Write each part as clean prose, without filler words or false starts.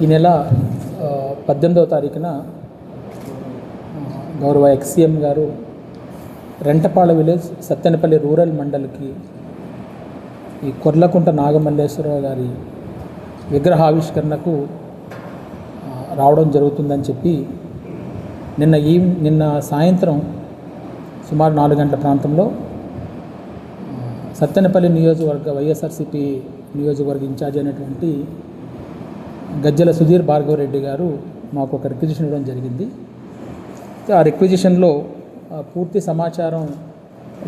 ఈ నెల 18వ తారీఖున గౌరవ ఎక్స్సీఎం గారు రెంటపాళ విలేజ్ సత్తెనపల్లి రూరల్ మండల్కి ఈ కొర్లకుంట నాగమల్లేశ్వరరావు గారి విగ్రహావిష్కరణకు రావడం జరుగుతుందని చెప్పి నిన్న సాయంత్రం సుమారు 4 గంటల ప్రాంతంలో సత్తెనపల్లి నియోజకవర్గ వైఎస్ఆర్సీపీ నియోజకవర్గ ఇన్ఛార్జ్ అయినటువంటి గజ్జల సుధీర్ భార్గవరెడ్డి గారు మాకు ఒక రిక్విజిషన్ ఇవ్వడం జరిగింది. ఆ రిక్విజిషన్లో పూర్తి సమాచారం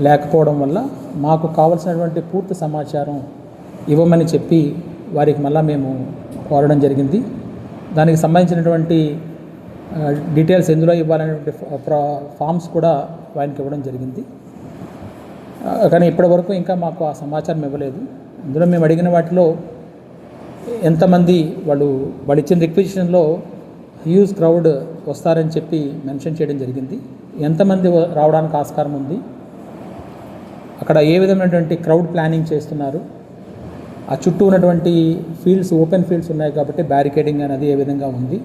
లేకపోవడం వల్ల మాకు కావలసినటువంటి పూర్తి సమాచారం ఇవ్వమని చెప్పి వారికి మళ్ళా మేము కోరడం జరిగింది. దానికి సంబంధించినటువంటి డీటెయిల్స్ ఎందులో ఇవ్వాలనేటువంటి ఫామ్స్ కూడా వారికి ఇవ్వడం జరిగింది. కానీ ఇప్పటివరకు ఇంకా మాకు ఆ సమాచారం ఇవ్వలేదు. అందులో మేము అడిగిన వాటిలో ఎంతమంది వాళ్ళు ఇచ్చిన రిక్విజిషన్లో హ్యూజ్ క్రౌడ్ వస్తారని చెప్పి మెన్షన్ చేయడం జరిగింది. ఎంతమంది రావడానికి ఆస్కారం ఉంది, అక్కడ ఏ విధమైనటువంటి క్రౌడ్ ప్లానింగ్ చేస్తున్నారు, ఆ చుట్టూ ఉన్నటువంటి ఫీల్డ్స్ ఓపెన్ ఫీల్డ్స్ ఉన్నాయి కాబట్టి బ్యారికేడింగ్ అనేది ఏ విధంగా ఉంది,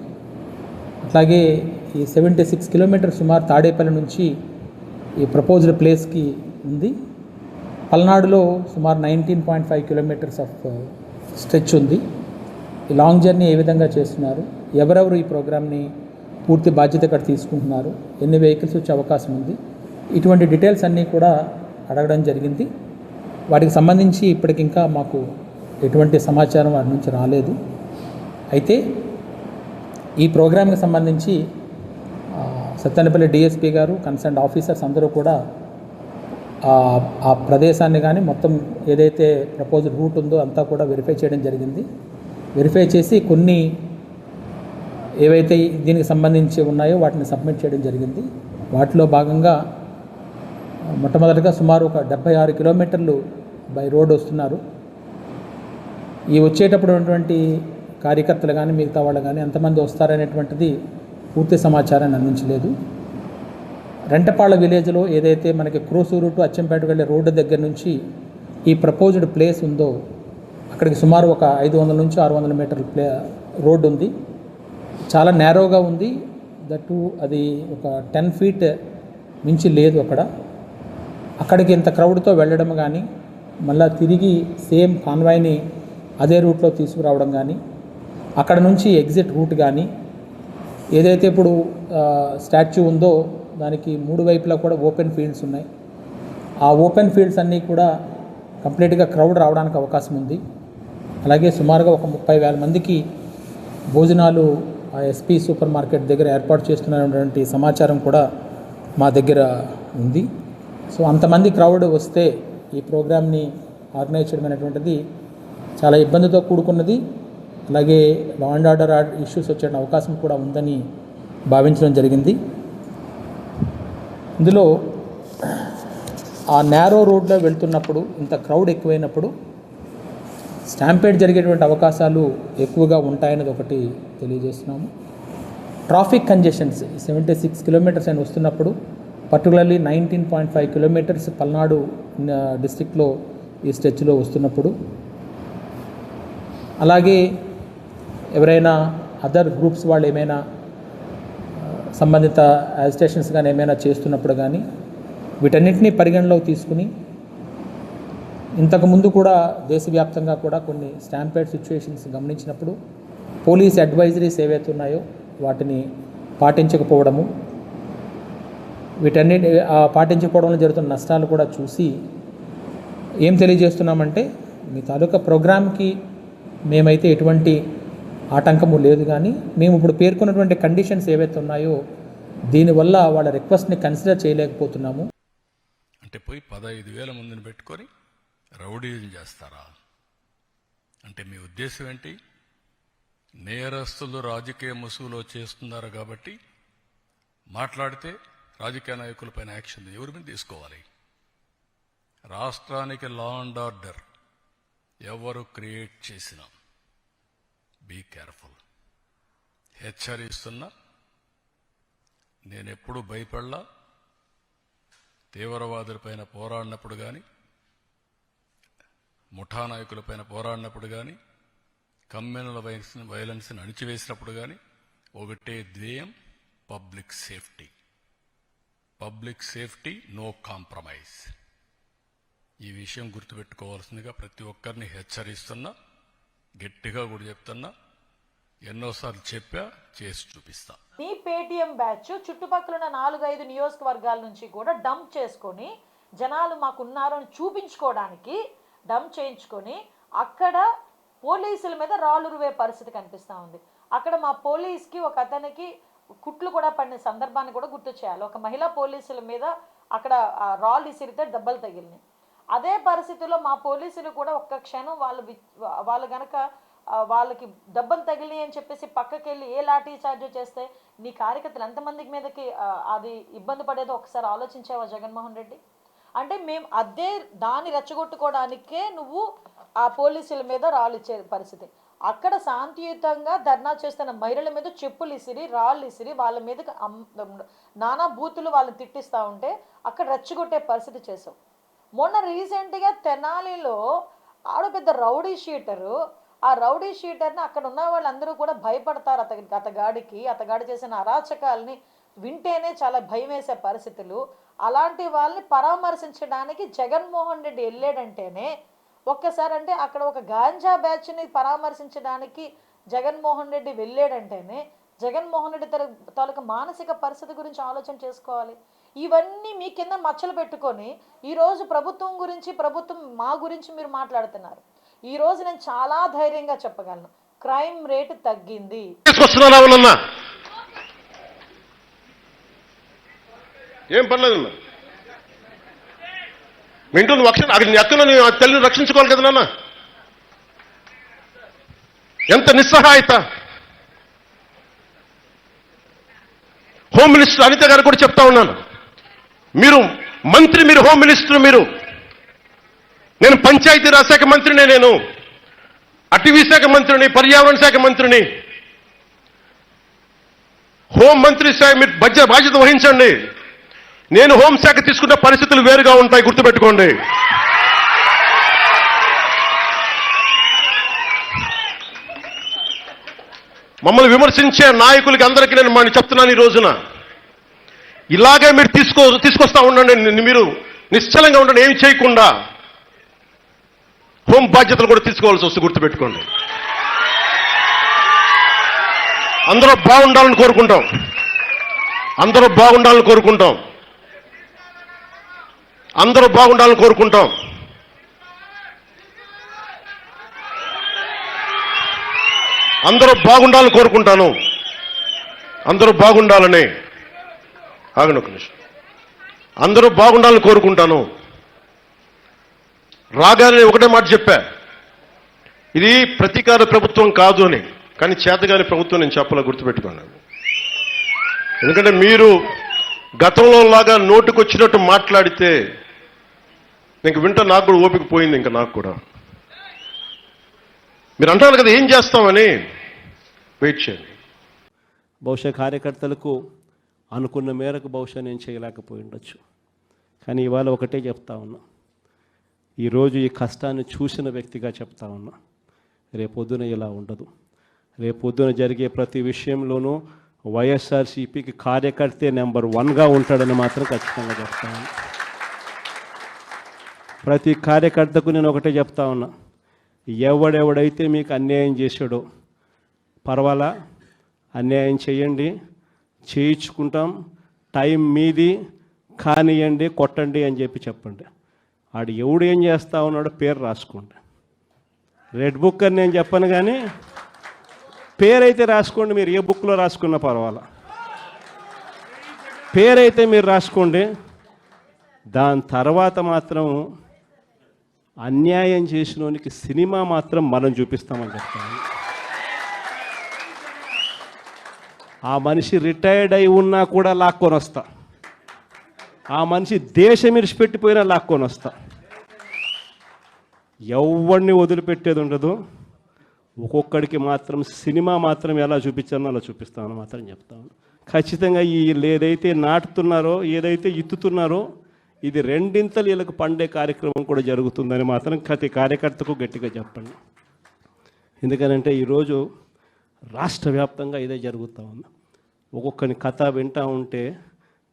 అట్లాగే ఈ 76 కిలోమీటర్స్ సుమారు తాడేపల్లి నుంచి ఈ ప్రపోజ్డ్ ప్లేస్కి ఉంది. పల్నాడులో సుమారు 19.5 కిలోమీటర్స్ ఆఫ్ స్ట్రెచ్ ఉంది. ఈ లాంగ్ జర్నీ ఏ విధంగా చేస్తున్నారు, ఎవరెవరు ఈ ప్రోగ్రామ్ని పూర్తి బాధ్యత ఇక్కడ తీసుకుంటున్నారు, ఎన్ని వెహికల్స్ వచ్చే అవకాశం ఉంది, ఇటువంటి డీటెయిల్స్ అన్నీ కూడా అడగడం జరిగింది. వాటికి సంబంధించి ఇప్పటికింకా మాకు ఎటువంటి సమాచారం వాటి నుంచి రాలేదు. అయితే ఈ ప్రోగ్రామ్కి సంబంధించి సత్తెనపల్లి డిఎస్పీ గారు, కన్సర్న్డ్ ఆఫీసర్స్ అందరూ కూడా ఆ ప్రదేశాన్ని కానీ మొత్తం ఏదైతే ప్రపోజ్డ్ రూట్ ఉందో అంతా కూడా వెరిఫై చేయడం జరిగింది. వెరిఫై చేసి కొన్ని ఏవైతే దీనికి సంబంధించి ఉన్నాయో వాటిని సబ్మిట్ చేయడం జరిగింది. వాటిలో భాగంగా మొట్టమొదటిగా సుమారు ఒక 76 కిలోమీటర్లు బై రోడ్ వస్తున్నారు. ఈ వచ్చేటప్పుడు ఉన్నటువంటి కార్యకర్తలు కానీ మిగతా వాళ్ళు కానీ ఎంతమంది వస్తారనేటువంటిది పూర్తి సమాచారాన్ని అందించలేదు. రెంటపాళ విలేజ్లో ఏదైతే మనకి క్రోసూరు టు అచ్చంపేట వెళ్ళే రోడ్డు దగ్గర నుంచి ఈ ప్రపోజ్డ్ ప్లేస్ ఉందో అక్కడికి సుమారు ఒక 500 నుంచి 600 మీటర్ల రోడ్డు ఉంది. చాలా నేరోగా ఉంది. దట్టు అది ఒక 10 ఫీట్ మించి లేదు. అక్కడికి ఇంత క్రౌడ్తో వెళ్ళడం కానీ మళ్ళీ తిరిగి సేమ్ కాన్వాయ్ని అదే రూట్లో తీసుకురావడం కానీ, అక్కడ నుంచి ఎగ్జిట్ రూట్ కానీ, ఏదైతే ఇప్పుడు స్టాచ్యూ ఉందో దానికి 3 వైపులా కూడా ఓపెన్ ఫీల్డ్స్ ఉన్నాయి. ఆ ఓపెన్ ఫీల్డ్స్ అన్నీ కూడా కంప్లీట్గా క్రౌడ్ రావడానికి అవకాశం ఉంది. అలాగే సుమారుగా ఒక 30,000 మందికి భోజనాలు ఆ ఎస్పీ సూపర్ మార్కెట్ దగ్గర ఏర్పాటు చేస్తున్నటువంటి సమాచారం కూడా మా దగ్గర ఉంది. సో అంతమంది క్రౌడ్ వస్తే ఈ ప్రోగ్రామ్ని ఆర్గనైజ్ చేయడం అనేటువంటిది చాలా ఇబ్బందితో కూడుకున్నది. అలాగే లా అండ్ ఆర్డర్ ఇష్యూస్ వచ్చే అవకాశం కూడా ఉందని భావించడం జరిగింది. ఇందులో ఆ నేరో రోడ్లో వెళ్తున్నప్పుడు ఇంత క్రౌడ్ ఎక్కువైనప్పుడు స్టాంపేడ్ జరిగేటువంటి అవకాశాలు ఎక్కువగా ఉంటాయనేది ఒకటి తెలియజేస్తున్నాము. ట్రాఫిక్ కంజెషన్స్ 76 కిలోమీటర్స్ అని వస్తున్నప్పుడు, పర్టికులర్లీ 19.5 కిలోమీటర్స్ పల్నాడు డిస్ట్రిక్ట్లో ఈ స్ట్రెచ్లో వస్తున్నప్పుడు, అలాగే ఎవరైనా అదర్ గ్రూప్స్ వాళ్ళు ఏమైనా సంబంధిత యాజిటేషన్స్ కానీ ఏమైనా చేస్తున్నప్పుడు కానీ వీటన్నిటినీ పరిగణలోకి తీసుకుని, ఇంతకుముందు కూడా దేశవ్యాప్తంగా కూడా కొన్ని స్టాంపేడ్ సిచ్యువేషన్స్ గమనించినప్పుడు పోలీస్ అడ్వైజరీస్ ఏవైతే ఉన్నాయో వాటిని పాటించకపోవడము, వీటన్నిటి పాటించకపోవడంలో జరుగుతున్న నష్టాలు కూడా చూసి ఏం తెలియజేస్తున్నామంటే, మీ తాలూకా ప్రోగ్రామ్కి మేమైతే ఎటువంటి ఆటంకము లేదు, కానీ మేము ఇప్పుడు పేర్కొన్నటువంటి కండిషన్స్ ఏవైతే ఉన్నాయో దీనివల్ల వాళ్ళ రిక్వెస్ట్ని కన్సిడర్ చేయలేకపోతున్నాము. అంటే పోయి 15,000 మందిని పెట్టుకొని రౌడీజం చేస్తారా? అంటే మీ ఉద్దేశం ఏంటి? నేరస్తులు రాజకీయ ముసుగులో చేస్తున్నారు కాబట్టి మాట్లాడితే రాజకీయ నాయకులపైన యాక్షన్ ఎవరి మీద తీసుకోవాలి? రాష్ట్రానికి లా అండ్ ఆర్డర్ ఎవరు క్రియేట్ చేసినా బీ కేర్ఫుల్. హెచ్చరిస్తున్నా, నేనెప్పుడు భయపడలా. తీవ్రవాదులపైన పోరాడినప్పుడు కానీ, ముఠా నాయకులపైన పోరాడినప్పుడు కానీ, కమ్యూనల్ వైలెన్స్ని అణిచివేసినప్పుడు కానీ ఒకటే ధ్యేయం, public safety. Public safety, no compromise. ఈ విషయం గుర్తుపెట్టుకోవాల్సిందిగా ప్రతి ఒక్కరిని హెచ్చరిస్తున్నా, గట్టిగా కూడా చెప్తున్నా, ఎన్నోసార్లు చెప్పా, చేసి చూపిస్తా. మీ పేటీఎం బ్యాచ్ చుట్టుపక్కల ఉన్న 4-5 నియోజకవర్గాల నుంచి కూడా డంప్ చేసుకొని జనాలు మాకున్నారు అని చూపించుకోవడానికి డంప్ చేయించుకొని అక్కడ పోలీసుల మీద రాళ్ళు రువే పరిస్థితి కనిపిస్తూ ఉంది. అక్కడ మా పోలీస్కి ఒక అతనికి కుట్లు కూడా పడిన సందర్భాన్ని కూడా గుర్తు చేయాలి. ఒక మహిళా పోలీసుల మీద అక్కడ రాళ్ళు ఇసిరితే దెబ్బలు తగిలినాయి. అదే పరిస్థితుల్లో మా పోలీసులు కూడా ఒక్క క్షణం వాళ్ళు గనక వాళ్ళకి దెబ్బలు తగిలి అని చెప్పేసి పక్కకి వెళ్ళి ఏ లాఠీ చార్జ్ చేస్తే నీ కార్యకర్తలు ఎంతమందికి మీదకి అది ఇబ్బంది పడేదో ఒకసారి ఆలోచించావా జగన్మోహన్ రెడ్డి? అంటే మేము అదే దాన్ని రెచ్చగొట్టుకోవడానికే నువ్వు ఆ పోలీసుల మీద రాళ్ళు ఇచ్చే పరిస్థితి. అక్కడ శాంతియుతంగా ధర్నా చేస్తున్న మహిళల మీద చెప్పులు ఇసిరి రాళ్ళు ఇసిరి వాళ్ళ మీద నానా బూతులు వాళ్ళని తిట్టిస్తూ ఉంటే అక్కడ రెచ్చగొట్టే పరిస్థితి చేసావు. మొన్న రీసెంట్గా తెనాలిలో ఆడ పెద్ద రౌడీ షీటరు, ఆ రౌడీ షీటర్ని అక్కడ ఉన్న వాళ్ళందరూ కూడా భయపడతారు. అతగాడి చేసిన అరాచకాలని వింటేనే చాలా భయం వేసే పరిస్థితులు. అలాంటి వాళ్ళని పరామర్శించడానికి జగన్మోహన్ రెడ్డి వెళ్ళాడంటేనే ఒక్కసారి, అంటే అక్కడ ఒక గాంజా బ్యాచ్ని పరామర్శించడానికి జగన్మోహన్ రెడ్డి వెళ్ళాడంటేనే జగన్మోహన్ రెడ్డి తాలూకు మానసిక పరిస్థితి గురించి ఆలోచన చేసుకోవాలి. ఇవన్నీ మీ కింద మచ్చలు పెట్టుకొని ఈరోజు ప్రభుత్వం మా గురించి మీరు మాట్లాడుతున్నారు. ఈరోజు నేను చాలా ధైర్యంగా చెప్పగలను, క్రైమ్ రేటు తగ్గింది. ఏం పర్లేదు వింటూ అక్కడ నీ అక్కను నీ తల్లిని రక్షించుకోవాలి కదా నాన్న. ఎంత నిస్సహాయత. హోమ్ మినిస్టర్ అనిత గారు కూడా చెప్తా ఉన్నాను, మీరు మంత్రి, మీరు హోమ్ మినిస్టర్, నేను పంచాయతీరాజ్ శాఖ మంత్రిని, నేను అటవీ శాఖ మంత్రిని, పర్యావరణ శాఖ మంత్రిని, హోం మంత్రి శాఖ మీరు బాధ్యత వహించండి. నేను హోంశాఖ తీసుకున్న పరిస్థితులు వేరుగా ఉంటాయి, గుర్తుపెట్టుకోండి. మమ్మల్ని విమర్శించే నాయకులకి అందరికీ నేను చెప్తున్నాను, ఈ రోజున ఇలాగే మీరు తీసుకొస్తా ఉండండి. మీరు నిశ్చలంగా ఉండండి, ఏమి చేయకుండా హోం బాధ్యతలు కూడా తీసుకోవాల్సి వస్తుంది, గుర్తుపెట్టుకోండి. అందరూ బాగుండాలని కోరుకుంటాం, అందరూ బాగుండాలని కోరుకుంటాం, అందరూ బాగుండాలని కోరుకుంటాం. అందరూ బాగుండాలని కోరుకుంటాను, అందరూ బాగుండాలని. ఆగండి ఒక నిమిషం. అందరూ బాగుండాలని కోరుకుంటాను. రాగానే ఒకటే మాట చెప్పా, ఇది ప్రతీకార ప్రభుత్వం కాదు అని. కానీ చేతగాని ప్రభుత్వం నేను చెప్పాలా, గుర్తుపెట్టుకున్నాను. ఎందుకంటే మీరు గతంలో లాగా నోటుకొచ్చినట్టు మాట్లాడితే ఇంక వింటా నాకు కూడా ఓపిక పోయింది. ఇంకా నాకు కూడా మీరు అంటారు కదా ఏం చేస్తామని, వెయిట్ చేయండి. బహుశా కార్యకర్తలకు అనుకున్న మేరకు బహుశా నేను చేయలేకపోయి ఉండొచ్చు. కానీ ఇవాళ ఒకటే చెప్తా ఉన్నా, ఈరోజు ఈ కష్టాన్ని చూసిన వ్యక్తిగా చెప్తా ఉన్నా, రేపొద్దున ఇలా ఉండదు. రేపొద్దున జరిగే ప్రతి విషయంలోనూ వైఎస్ఆర్సీపీకి కార్యకర్తే నెంబర్ 1గా ఉంటాడని మాత్రం ఖచ్చితంగా చెప్తా ఉన్నా. ప్రతి కార్యకర్తకు నేను ఒకటే చెప్తా ఉన్నా, ఎవడెవడైతే మీకు అన్యాయం చేశాడో పర్వాలా, అన్యాయం చేయండి, చేయించుకుంటాం, టైం మీది, కానియండి, కొట్టండి అని చెప్పండి. ఆడు ఎవడు ఏం చేస్తా ఉన్నాడో పేరు రాసుకోండి. రెడ్ బుక్ అని నేను చెప్పను, కానీ పేరైతే రాసుకోండి. మీరు ఏ బుక్లో రాసుకున్నా పర్వాలా, పేరైతే మీరు రాసుకోండి. దాని తర్వాత మాత్రం అన్యాయం చేసినోనికి సినిమా మాత్రం మనం చూపిస్తామని చెప్తాను. ఆ మనిషి రిటైర్డ్ అయి ఉన్నా కూడా లాక్కొని వస్తా, ఆ మనిషి దేశం విడిచిపెట్టిపోయినా లాక్కొని వస్తా. ఎవరిని వదిలిపెట్టేది ఉండదు. ఒక్కొక్కడికి మాత్రం సినిమా మాత్రం ఎలా చూపించానో అలా చూపిస్తామని మాత్రం చెప్తాను. ఖచ్చితంగా వీళ్ళు ఏదైతే నాటుతున్నారో, ఏదైతే ఇత్తుతున్నారో, ఇది రెండింతలు వీళ్ళకు పండే కార్యక్రమం కూడా జరుగుతుందని మాత్రం ప్రతి కార్యకర్తకు గట్టిగా చెప్పండి. ఎందుకనంటే ఈరోజు రాష్ట్ర వ్యాప్తంగా ఇదే జరుగుతూ ఉంది. ఒక్కొక్కని కథ వింటూ ఉంటే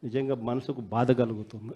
నిజంగా మనసుకు బాధ కలుగుతుంది.